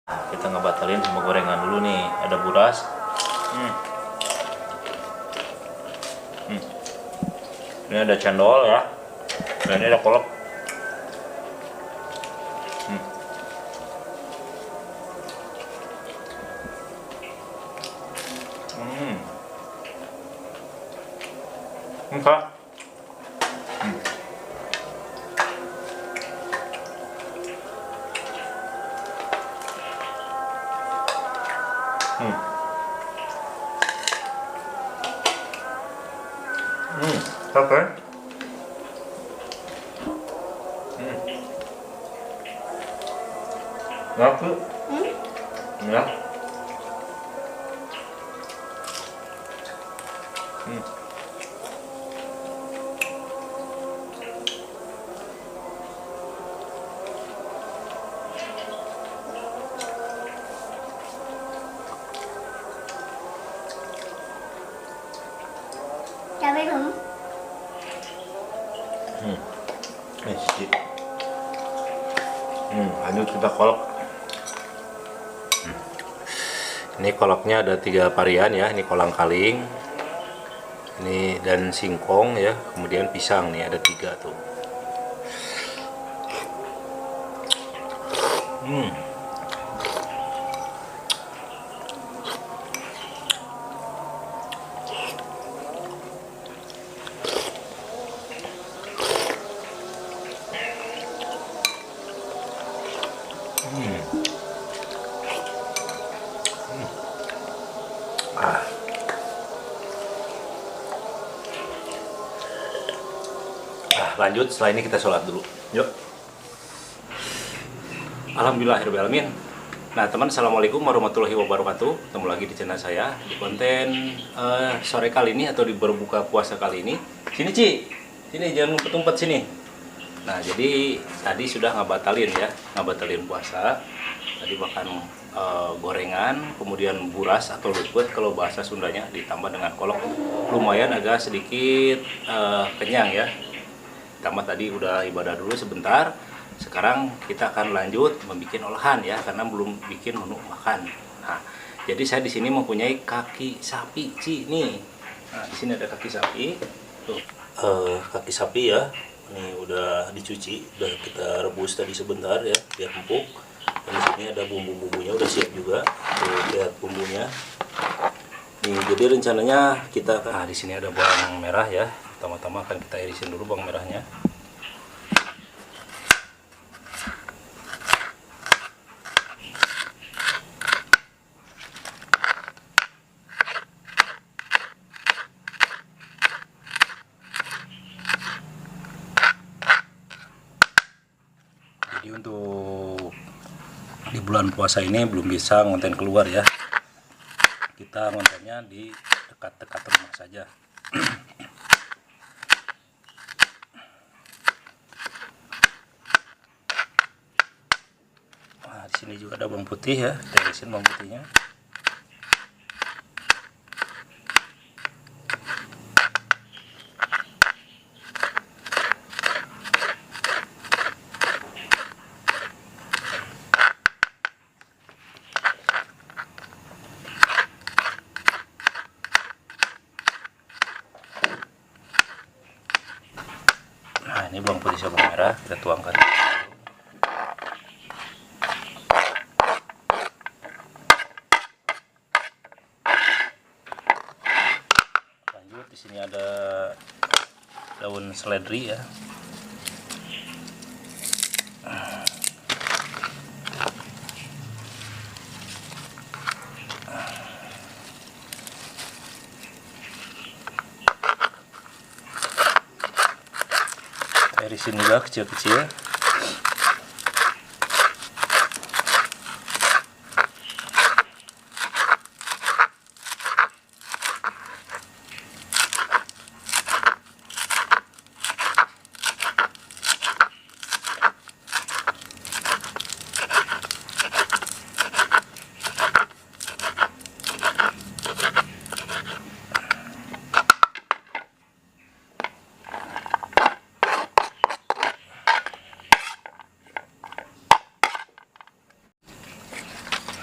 Kita ngebatalin sama gorengan dulu nih. Ada buras. Ini ada cendol ya. Dan ini ada kolak. Enggak. Oke. Ngaku. Ya. Cabai dong. Lanjut kita kolak. Ini kolaknya ada 3 varian ya. Ini kolang kaling, ini dan singkong ya. Kemudian pisang nih ada 3 tuh. Lanjut, setelah ini kita sholat dulu. Yuk. Alhamdulillahirrahmanirrahim. Nah teman, assalamualaikum warahmatullahi wabarakatuh. Ketemu lagi di channel saya di konten sore kali ini atau di berbuka puasa kali ini. Sini Ci, sini jangan ngumpet-ngumpet sini. Nah jadi tadi sudah ngabatalin puasa. Tadi makan gorengan, kemudian buras atau luput kalau bahasa Sundanya, ditambah dengan kolak. Lumayan agak sedikit kenyang ya. Pertama tadi udah ibadah dulu sebentar. Sekarang kita akan lanjut membuat olahan ya, karena belum bikin menu makan. Nah, jadi saya di sini mempunyai kaki sapi, Ci, nih. Nah, di sini ada kaki sapi. Tuh. Kaki sapi ya. Ini udah dicuci, udah kita rebus tadi sebentar ya, biar empuk. Dan di sini ada bumbu-bumbunya udah siap juga. Tuh, lihat bumbunya. Nih, jadi rencananya kita di sini ada bawang merah ya. Pertama-tama akan kita irisin dulu bawang merahnya. Jadi untuk di bulan puasa ini belum bisa ngonten keluar ya. Kita ngontennya di dekat-dekat rumah saja. Nah, di sini juga ada bawang putih ya, kita irisin bawang putihnya. Nah, ini bawang putih sama bawang merah kita tuangkan. Lanjut, di sini ada daun seledri ya. Irisin juga kecil-kecil.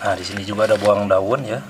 Nah, di sini juga ada bawang daun ya.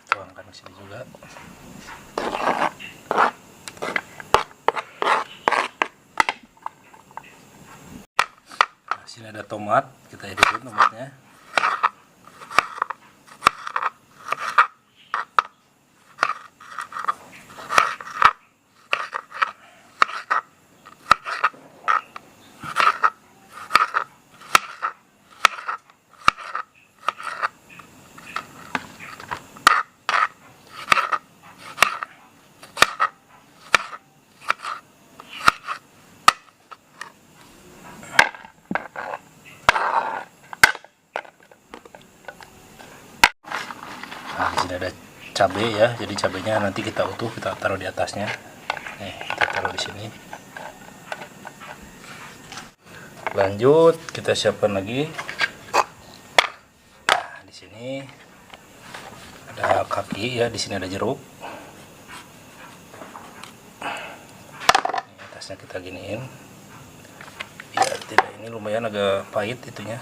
Tuangkan ke sini juga. Nah, sini ada tomat, kita editin tomatnya. Nah, di sini ada cabai ya, jadi cabainya nanti kita utuh, kita taruh di atasnya. Nih, kita taruh di sini. Lanjut, kita siapkan lagi. Nah, di sini ada kaki ya, di sini ada jeruk. Ini atasnya kita giniin. Biar tidak, ini lumayan agak pahit itunya.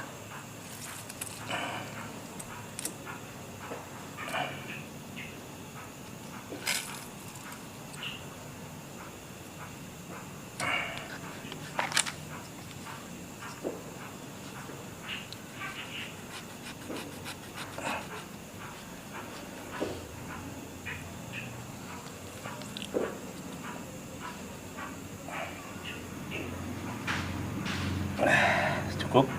Cukup.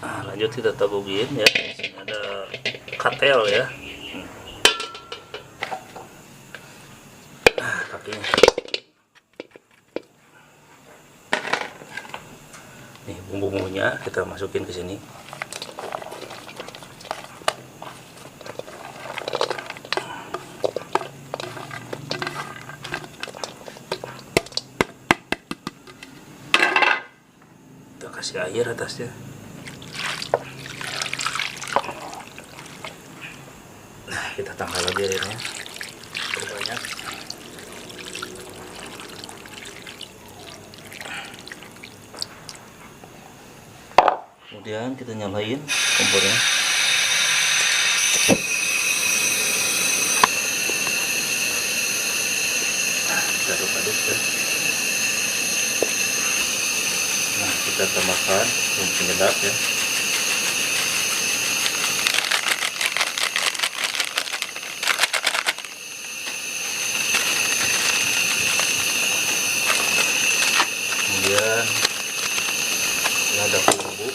Nah, lanjut kita tabugin ya. Di sini ada katel ya. Nah, kakinya. Nih bumbu-bumbunya kita masukin ke sini. Kasih air atasnya. Nah, kita tambah lagi airnya banyak. Kemudian kita nyalain kompornya. Nah, kita aduk-aduk ya. Nah, kita tambahkan bumbu penyedap ya. Kemudian lada bumbu.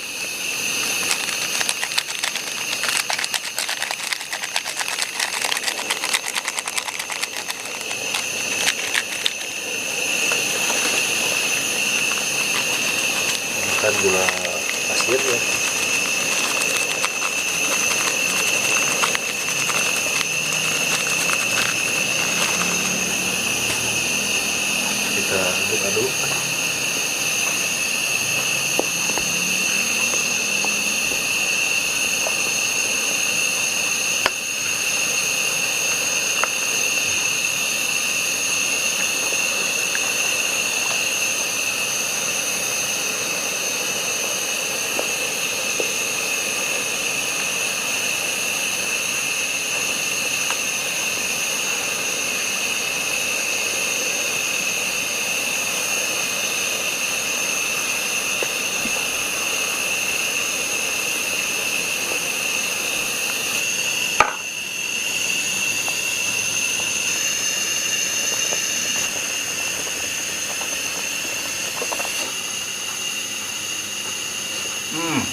Gula pasir ya. Kita aduk-aduk.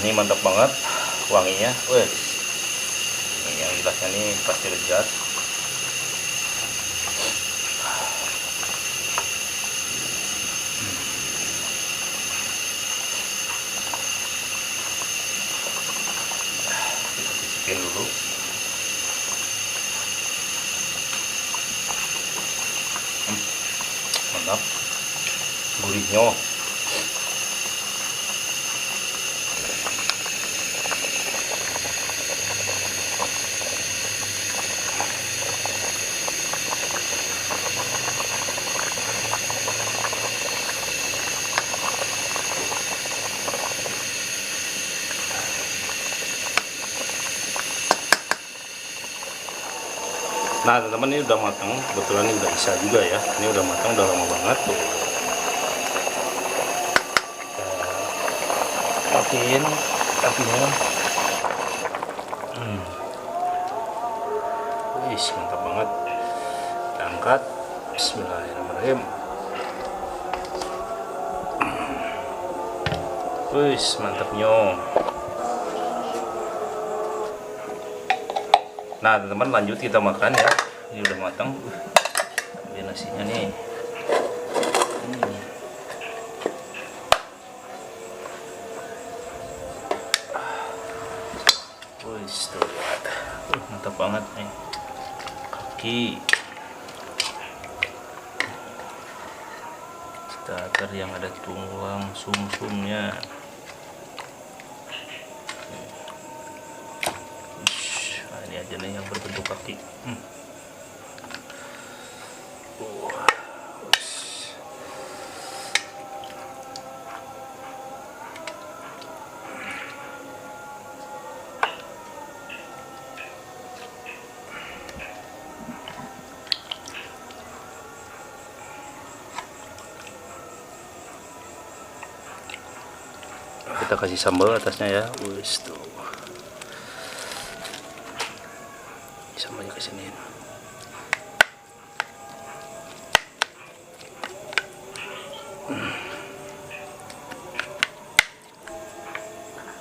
Ini mantap banget wanginya. Wih, ini yang jelasnya nih pasti lezat. Kita cicipin dulu. Mantap, gurihnya. Nah teman-teman, ini udah matang, kebetulan ini udah bisa juga ya, ini udah matang, udah lama banget tuh. Kita matiin apinya. Wih, mantap banget. Kita angkat. Bismillahirrahmanirrahim. Wih, mantapnya. Nah teman-teman, lanjut kita makan ya. Ini udah matang. Ambil nasinya nih. Wih, tuh lihat. Mantap banget nih. Kaki starter yang ada tulang sum-sumnya. Ini aja nih yang berbentuk kaki. Kita kasih sambal atasnya ya. Wis tuh. Sambalnya ke sini.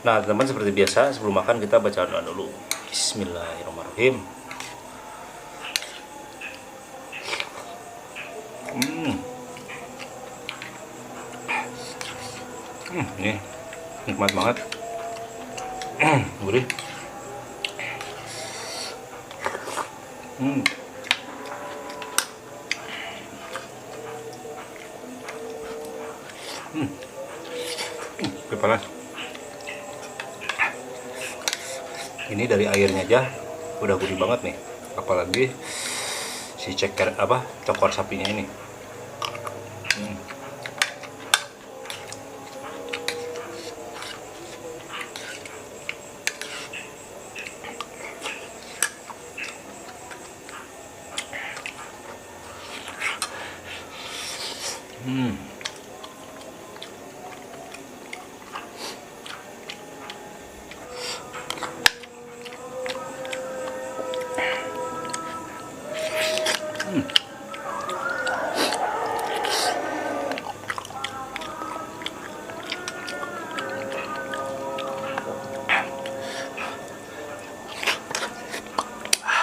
Nah teman-teman, seperti biasa sebelum makan kita baca doa dulu. Bismillahirrahmanirrahim. Ini nikmat banget. Gurih. Panas. Ini dari airnya aja udah gurih banget nih, apalagi si cokor sapinya ini.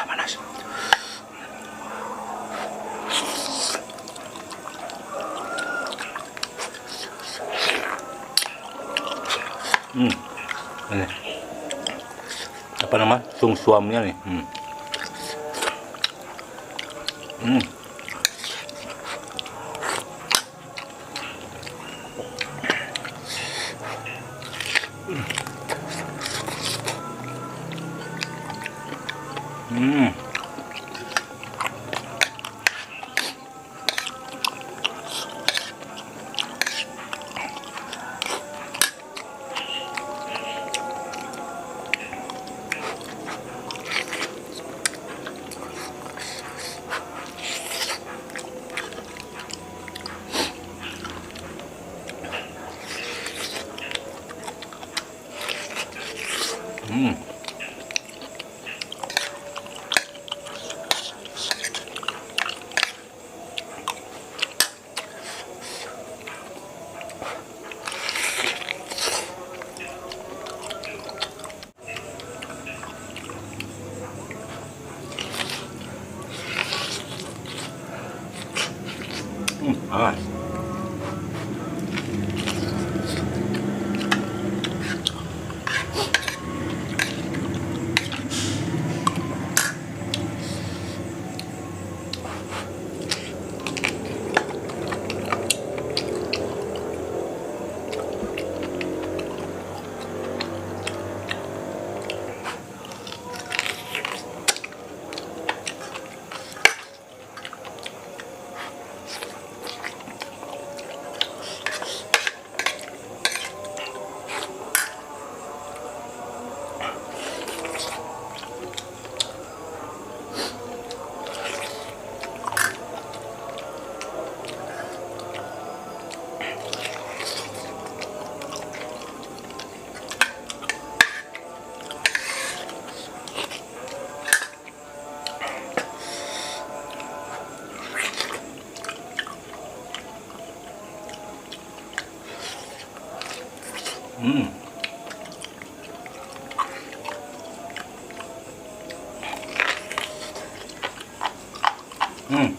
Panas. Ini apa nama sum-suamnya nih. panas. Hmm. Hmm.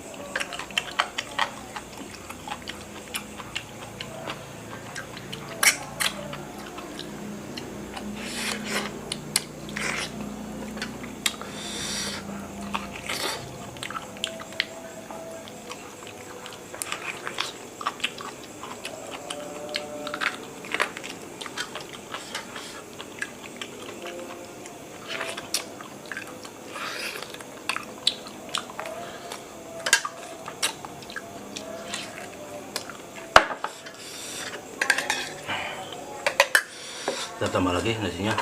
Kita tambah lagi nasinya.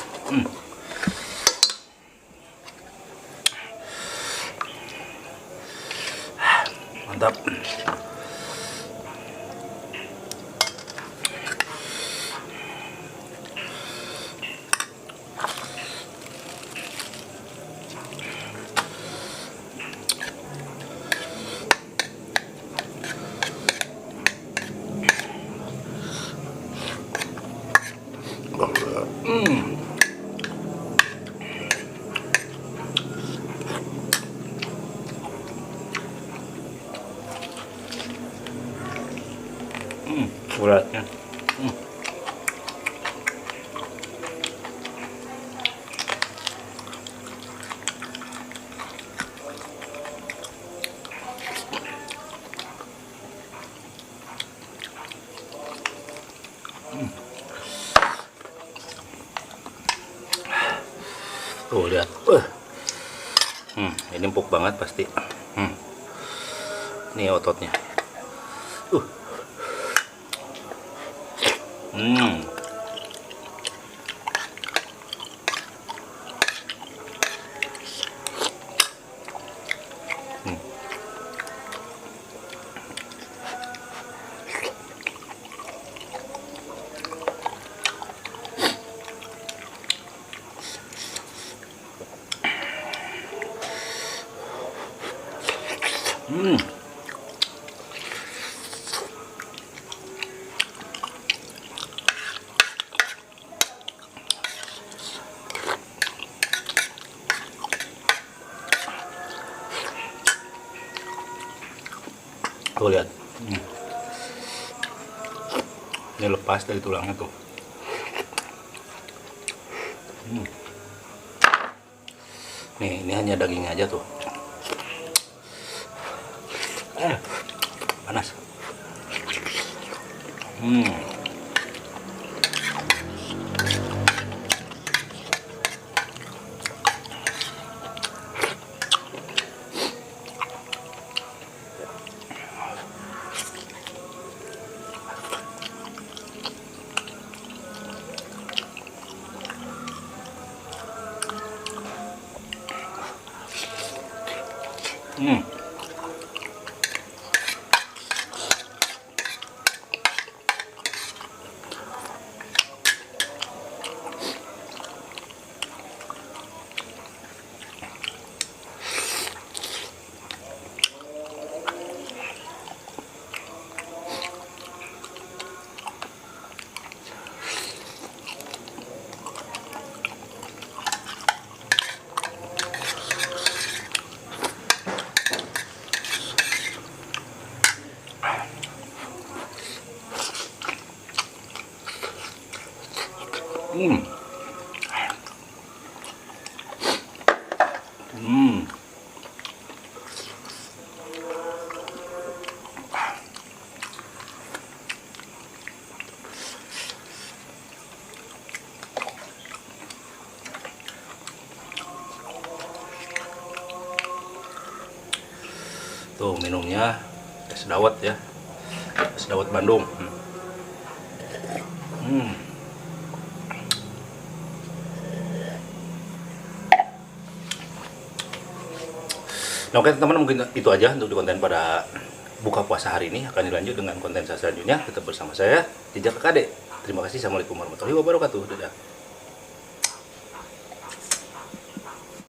Mantap. Beratnya. Tuh lihat, ini empuk banget pasti. Ini ototnya. Tuh lihat, ini lepas dari tulangnya tuh. Nih, ini hanya dagingnya aja tuh. Panas. Hmm. Tuh minumnya es dawet ya, es dawet Bandung. Nah, oke teman-teman, mungkin itu aja untuk di konten pada buka puasa hari ini. Akan dilanjut dengan konten saya selanjutnya. Tetap bersama saya, Jejak KD. Terima kasih. Assalamualaikum warahmatullahi wabarakatuh. Dadah.